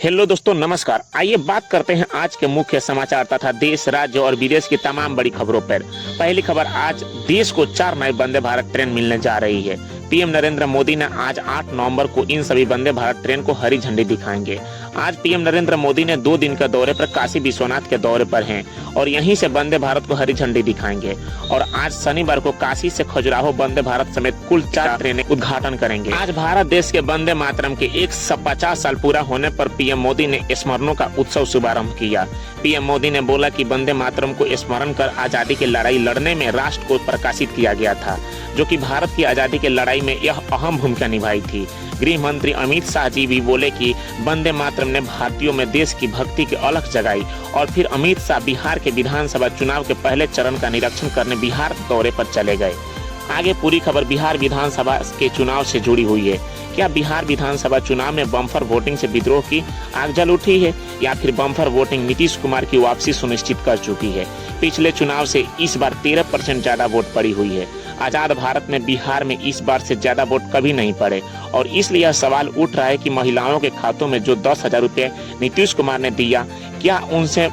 Hello दोस्तों, नमस्कार। आइए बात करते हैं आज के मुख्य समाचार तथा देश, राज्य और विदेश की तमाम बड़ी खबरों पर। पहली खबर, आज देश को 4 नए वंदे भारत ट्रेन मिलने जा रही है। पीएम नरेंद्र मोदी ने आज 8 नवंबर को इन सभी वंदे भारत ट्रेन को हरी झंडी दिखाएंगे। आज पीएम नरेंद्र मोदी ने 2 दिन के दौरे पर काशी विश्वनाथ के दौरे पर हैं और यहीं से वंदे भारत को हरी झंडी दिखाएंगे। और आज शनिवार को काशी से खजुराहो वंदे भारत समेत कुल 4 ट्रेनें उद्घाटन करेंगे। आज भारत देश के वंदे मातरम के 150 साल पूरा होने पर पीएम मोदी ने स्मरणों का उत्सव शुभारंभ किया। पीएम मोदी ने बोला कि वंदे मातरम को स्मरण कर आजादी की लड़ाई लड़ने में राष्ट्र को प्रकाशित किया गया था, जो कि भारत की आजादी की लड़ाई में यह अहम भूमिका निभाई थी। गृह मंत्री अमित शाह जी भी बोले कि वंदे मातरम ने भारतीयों में देश की भक्ति की अलख जगाई। और फिर अमित शाह बिहार के विधानसभा चुनाव के पहले चरण का निरीक्षण करने बिहार दौरे पर चले गए। आगे पूरी खबर बिहार विधानसभा के चुनाव से जुड़ी हुई है। क्या बिहार विधानसभा चुनाव में बम्पर वोटिंग से विद्रोह की आग जल उठी है, या फिर बम्पर वोटिंग नीतीश कुमार की वापसी सुनिश्चित कर चुकी है? पिछले चुनाव से इस बार 13% ज्यादा वोट पड़ी हुई है। आजाद भारत में बिहार में इस बार से ज्यादा वोट कभी नहीं पड़े और इसलिए यह सवाल उठ रहा है कि महिलाओं के खातों में जो 10,000 रुपए नीतीश कुमार ने दिया, क्या उनसे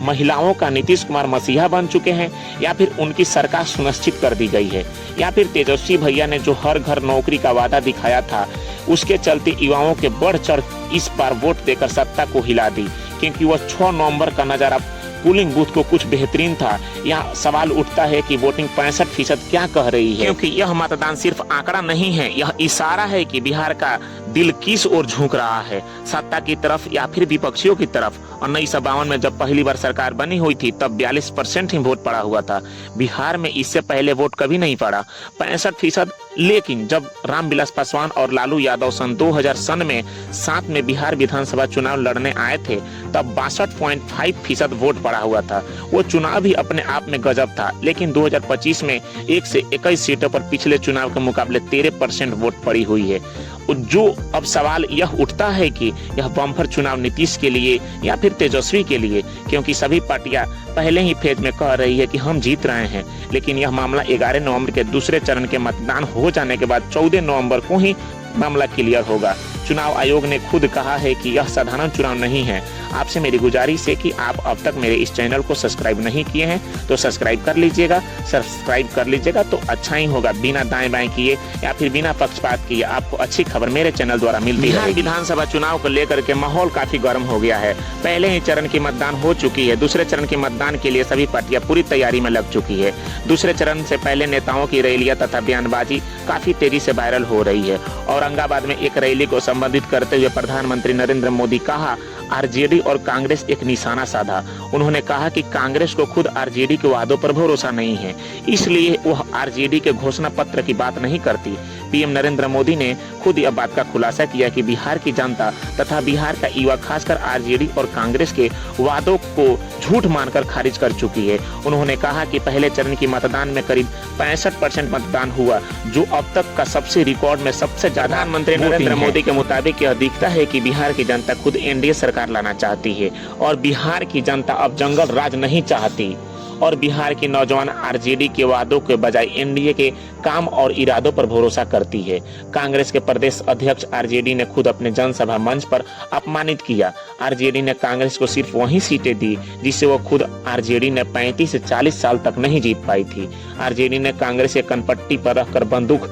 महिलाओं का नीतीश कुमार मसीहा बन चुके हैं, या फिर उनकी सरकार सुनिश्चित कर दी गई है, या फिर तेजस्वी भैया ने जो हर घर नौकरी का वादा दिखाया था उसके चलते युवाओं के बढ़ चढ़ इस बार वोट देकर सत्ता को हिला दी, क्योंकि वह 6 नवंबर का नजारा पोलिंग बूथ को कुछ बेहतरीन था। यहाँ सवाल उठता है कि वोटिंग 65% क्या कह रही है, क्योंकि यह मतदान सिर्फ आंकड़ा नहीं है, यह इशारा है कि बिहार का दिल किस ओर झुक रहा है, सत्ता की तरफ या फिर विपक्षियों की तरफ। 1952 में जब पहली बार सरकार बनी हुई थी तब 42% ही वोट पड़ा हुआ था। बिहार में इससे पहले वोट कभी नहीं पड़ा, 65%। लेकिन जब रामविलास पासवान और लालू यादव सन 2000 सन में साथ में बिहार विधानसभा चुनाव लड़ने आए थे तब 62.5% वोट पड़ा हुआ था। वो चुनाव भी अपने आप में गजब था, लेकिन 2025 में 1 से 21 सीटों पर पिछले चुनाव के मुकाबले 13% वोट पड़ी हुई है। जो अब सवाल यह उठता है कि यह बम्पर चुनाव नीतीश के लिए या फिर तेजस्वी के लिए, क्योंकि सभी पार्टियां पहले ही फेज में कह रही है कि हम जीत रहे हैं। लेकिन यह मामला 11 नवंबर के दूसरे चरण के मतदान हो जाने के बाद 14 नवंबर को ही मामला क्लियर होगा। चुनाव आयोग ने खुद कहा है कि यह साधारण चुनाव नहीं है। आपसे मेरी गुजारिश है कि आप अब तक मेरे इस चैनल को सब्सक्राइब नहीं किए हैं तो सब्सक्राइब कर लीजिएगा। सब्सक्राइब कर लीजिएगा तो अच्छा ही होगा। बिना दाएं बाएं किए या फिर बिना पक्षपात किए आपको अच्छी खबर मेरे चैनल द्वारा मिलती है। बिहार विधानसभा चुनाव को लेकर के माहौल काफी गर्म हो गया है। पहले ही चरण की मतदान हो चुकी है। दूसरे चरण की मतदान के लिए सभी पार्टियां पूरी तैयारी में लग चुकी है। दूसरे चरण से पहले नेताओं की रैलियां तथा बयानबाजी काफी तेजी से वायरल हो रही है। औरंगाबाद में एक रैली को संबोधित करते हुए प्रधानमंत्री नरेंद्र मोदी कहा, आरजेडी और कांग्रेस एक निशाना साधा। उन्होंने कहा कि कांग्रेस को खुद आरजेडी के वादों पर भरोसा नहीं है, इसलिए वह आरजेडी के घोषणा पत्र की बात नहीं करती। पीएम नरेंद्र मोदी ने खुद यह बात का खुलासा किया कि बिहार की जनता तथा बिहार का युवा खासकर आरजेडी और कांग्रेस के वादों को झूठ मानकर खारिज कर चुकी है। उन्होंने कहा कि पहले चरण की मतदान में करीब 65% मतदान हुआ, जो अब तक का सबसे रिकॉर्ड में सबसे ज्यादा। प्रधानमंत्री नरेंद्र मोदी के मुताबिक यह दिखता है कि बिहार की जनता खुद एनडीए सरकार लाना चाहती है और बिहार की जनता अब जंगल राज नहीं चाहती और बिहार के नौजवान आरजेडी के वादों के बजाय एनडीए के काम और इरादों पर भरोसा करती है। कांग्रेस के प्रदेश अध्यक्ष आरजेडी ने खुद अपने जनसभा मंच पर अपमानित किया। आरजेडी ने कांग्रेस को सिर्फ वही सीटें दी जिससे वो खुद आरजेडी ने 35 से 40 साल तक नहीं जीत पाई थी। आरजेडी ने कांग्रेस के कनपट्टी पर रखकर बंदूक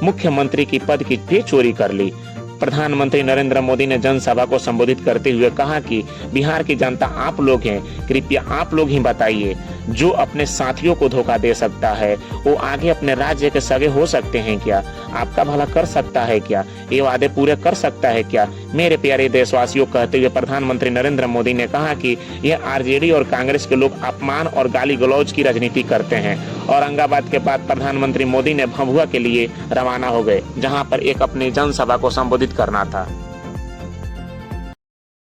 मुख्यमंत्री की पद की चोरी कर ली। प्रधानमंत्री नरेंद्र मोदी ने जनसभा को संबोधित करते हुए कहा कि बिहार की जनता आप लोग हैं, कृपया आप लोग ही बताइए, जो अपने साथियों को धोखा दे सकता है वो आगे अपने राज्य के सगे हो सकते हैं क्या? आपका भला कर सकता है क्या? ये वादे पूरे कर सकता है क्या? मेरे प्यारे देशवासियों, कहते हुए प्रधानमंत्री नरेंद्र मोदी ने कहा कि यह आरजेडी और कांग्रेस के लोग अपमान और गाली गलौज की राजनीति करते हैं। औरंगाबाद के बाद प्रधानमंत्री मोदी ने भभुआ के लिए रवाना हो गए, जहां पर एक अपनी जनसभा को संबोधित करना था।